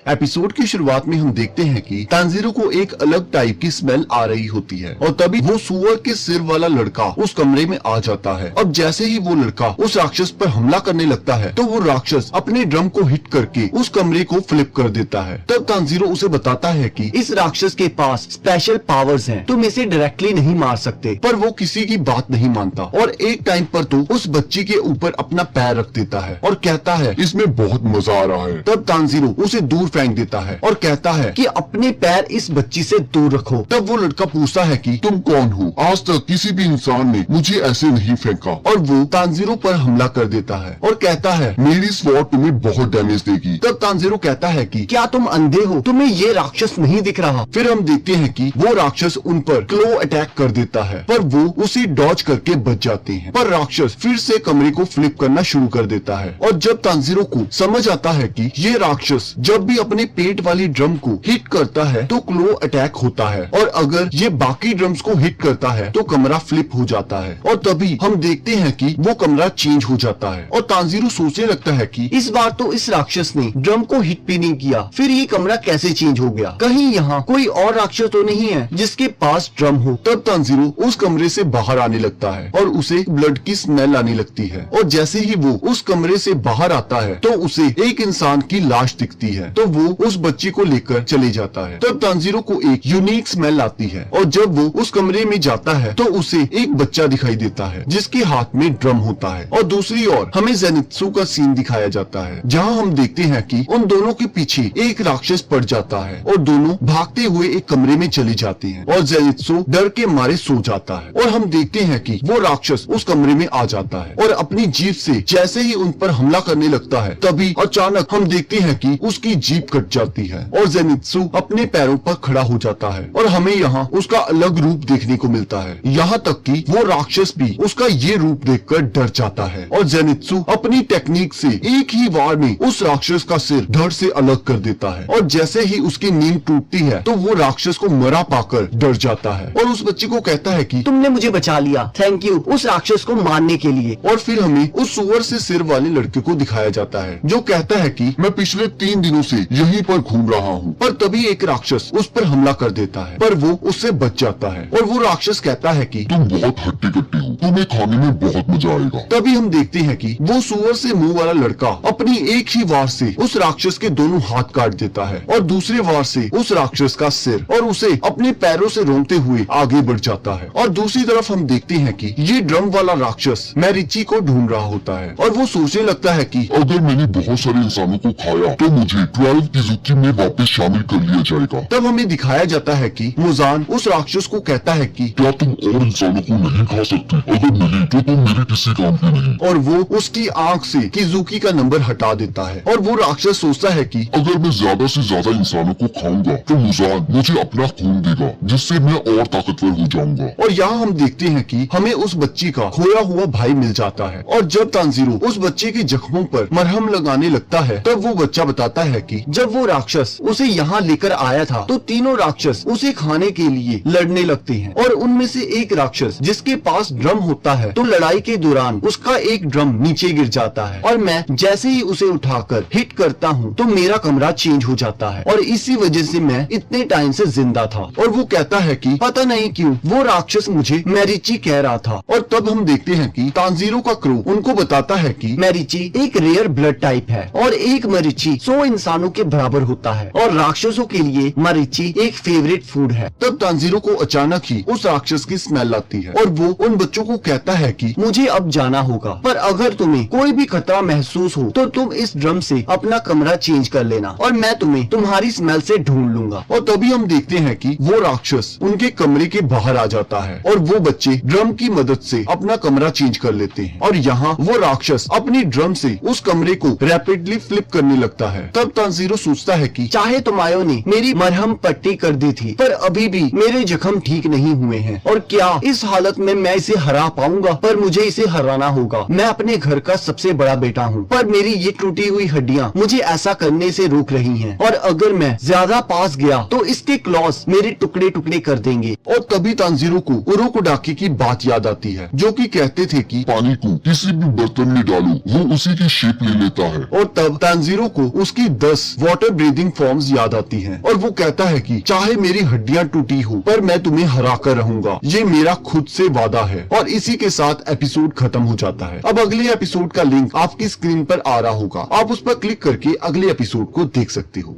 Episode की शुरुआत में हम देखते हैं कि तांजीरो को एक अलग टाइप की स्मेल आ रही होती है और तभी वो सुअर के सिर वाला लड़का उस कमरे में आ जाता है। अब जैसे ही वो लड़का उस राक्षस पर हमला करने लगता है तो वो राक्षस अपने ड्रम को हिट करके उस कमरे को फ्लिप कर देता है। तब तांजीरो उसे बताता है कि इस राक्षस के पास स्पेशल पावर्स हैं, तुम इसे डायरेक्टली नहीं मार सकते। पर वो किसी की बात नहीं मानता और एक टाइम पर तो उस बच्ची के ऊपर अपना पैर रख देता है और कहता है इसमें बहुत मजा आ रहा है। तब तांजीरो उसे दूर फेंक देता है और कहता है कि अपने पैर इस बच्ची से दूर रखो। तब वो लड़का पूछता है कि तुम कौन हो? आज तक किसी भी इंसान ने मुझे ऐसे नहीं फेंका। और वो तांजीरो पर हमला कर देता है और कहता है मेरी स्वॉर्ड तुम्हें बहुत डैमेज देगी। तब तांजीरो कहता है कि क्या तुम अंधे हो? तुम्हें ये राक्षस नहीं दिख रहा? फिर हम देखते हैं कि वो राक्षस उन पर क्लो अटैक कर देता है पर वो उसे डॉज करके बच जाते हैं। पर राक्षस फिर से कमरे को फ्लिप करना शुरू कर देता है और जब तांजीरो को समझ आता है कि ये राक्षस जब भी अपने पेट वाली ड्रम को हिट करता है तो क्लो अटैक होता है और अगर ये बाकी ड्रम्स को हिट करता है तो कमरा फ्लिप हो जाता है। और तभी हम देखते हैं कि वो कमरा चेंज हो जाता है और तांजीरो सोचने लगता है कि इस बार तो इस राक्षस ने ड्रम को हिट भी नहीं किया, फिर ये कमरा कैसे चेंज हो गया? कहीं यहाँ कोई और राक्षस तो नहीं है जिसके पास ड्रम हो? तब तांजीरो उस कमरे से बाहर आने लगता है और उसे ब्लड की स्मेल आने लगती है और जैसे ही वो उस कमरे से बाहर आता है तो उसे एक इंसान की लाश दिखती है तो वो उस बच्ची को लेकर चले जाता है। तब तांजीरो को एक यूनिक स्मेल आती है और जब वो उस कमरे में जाता है तो उसे एक बच्चा दिखाई देता है जिसके हाथ में ड्रम होता है और दूसरी ओर हमें जेनित्सु का सीन दिखाया जाता है जहां हम देखते हैं कि उन दोनों के पीछे एक राक्षस पड़ जाता है और दोनों भागते हुए एक कमरे में चले जाते हैं और जेनित्सु डर के मारे सो जाता है और हम देखते हैं कि वो राक्षस उस कमरे में आ जाता है और अपनी जीप से जैसे ही उन पर हमला करने लगता है तभी अचानक हम देखते हैं कि उसकी जीप कट जाती है और जेनित्सु अपने पैरों पर खड़ा हो जाता है और हमें यहाँ उसका अलग रूप देखने को मिलता है। यहाँ तक कि वो राक्षस भी उसका ये रूप देखकर डर जाता है और जेनित्सु अपनी टेक्निक से एक ही वार में उस राक्षस का सिर धड़ से अलग कर देता है और जैसे ही उसकी नींद टूटती है तो वो राक्षस को मरा पाकर डर जाता है और उस बच्ची को कहता है कि तुमने मुझे बचा लिया, थैंक यू उस राक्षस को मारने के लिए। और फिर हमें उस सुअर से सिर वाले लड़के को दिखाया जाता है जो कहता है कि मैं पिछले 3 दिनों से यहीं पर घूम रहा हूँ। पर तभी एक राक्षस उस पर हमला कर देता है पर वो उससे बच जाता है और वो राक्षस कहता है कि तुम बहुत हट्टी कट्टी हो, तुम्हें खाने में बहुत मजा आएगा। तभी हम देखते हैं कि वो सुअर से मुंह वाला लड़का अपनी एक ही वार से उस राक्षस के दोनों हाथ काट देता है और दूसरे वार से उस राक्षस का सिर और उसे अपने पैरों से रोंगते हुए आगे बढ़ जाता है। और दूसरी तरफ हम देखते हैं कि ये ड्रम वाला राक्षस मैरिची को ढूंढ रहा होता है और वो सोचने लगता है कि अगर मैंने बहुत सारे इंसानों को खाया तो मुझे 12 किजुकी में वापस शामिल कर लिया जाएगा। तब हमें दिखाया जाता है कि मुजान उस राक्षस को कहता है कि क्या तुम और इंसानों को नहीं खा सकती? अगर नहीं तो तुम मेरे किसी काम की नहीं। और वो उसकी आंख से किजुकी का नंबर हटा देता है और वो राक्षस सोचता है कि अगर मैं ज्यादा से ज्यादा इंसानों को खाऊंगा तो मुजान मुझे अपना खून देगा जिससे मैं और ताकतवर हो जाऊंगा। और यहाँ हम देखते हैं कि हमें उस बच्ची का खोया हुआ भाई मिल जाता है और जब तांजीरो उस बच्चे के जख्मों पर मरहम लगाने लगता है तब वो बच्चा बताता है कि जब वो राक्षस उसे यहाँ लेकर आया था तो तीनों राक्षस उसे खाने के लिए लड़ने लगते हैं और उनमें से एक राक्षस जिसके पास ड्रम होता है तो लड़ाई के दौरान उसका एक ड्रम नीचे गिर जाता है और मैं जैसे ही उसे उठाकर हिट करता हूँ तो मेरा कमरा चेंज हो जाता है और इसी वजह से मैं इतने टाइम से जिंदा था। और वो कहता है कि पता नहीं क्यों वो राक्षस मुझे मैरिची कह रहा था। और तब हम देखते हैं कि तांजीरो का क्रू उनको बताता है कि मैरिची एक रेयर ब्लड टाइप है और एक मरीची 100 इंसानों के बराबर होता है और राक्षसों के लिए मरीची एक फेवरेट फूड है। तब तांजीरो को अचानक ही उस राक्षस की स्मेल आती है और वो उन बच्चों को कहता है कि मुझे अब जाना होगा, पर अगर तुम्हें कोई भी खतरा महसूस हो तो तुम इस ड्रम से अपना कमरा चेंज कर लेना और मैं तुम्हें तुम्हारी स्मेल से ढूंढ लूंगा। और तभी हम देखते हैं कि वो राक्षस उनके कमरे के बाहर आ जाता है और वो बच्चे ड्रम की मदद से अपना कमरा चेंज कर लेते हैं और यहाँ वो राक्षस अपनी ड्रम से उस कमरे को रैपिडली फ्लिप करने लगता है। तब तांजीरो सोचता है कि चाहे तुमायो ने मेरी मरहम पट्टी कर दी थी पर अभी भी मेरे जख्म ठीक नहीं हुए हैं और क्या इस हालत में मैं इसे हरा पाऊंगा? पर मुझे इसे हराना होगा। मैं अपने घर का सबसे बड़ा बेटा हूँ पर मेरी ये टूटी हुई हड्डियाँ मुझे ऐसा करने से रोक रही हैं और अगर मैं ज्यादा पास गया तो इसके क्लॉस मेरे टुकड़े टुकड़े कर देंगे। और तभी तांजीरो को उरोकोडाकी की बात याद आती है जो कि कहते थे कि पानी को किसी भी बर्तन में डालो वो उसी की शेप ले लेता है। और तब तांजीरो को उसकी 10 वाटर ब्रीदिंग फॉर्म्स याद आती हैं और वो कहता है कि चाहे मेरी हड्डियां टूटी हो पर मैं तुम्हें हरा कर रहूंगा, ये मेरा खुद से वादा है। और इसी के साथ एपिसोड खत्म हो जाता है। अब अगले एपिसोड का लिंक आपकी स्क्रीन पर आ रहा होगा, आप उस पर क्लिक करके अगले एपिसोड को देख सकते हो।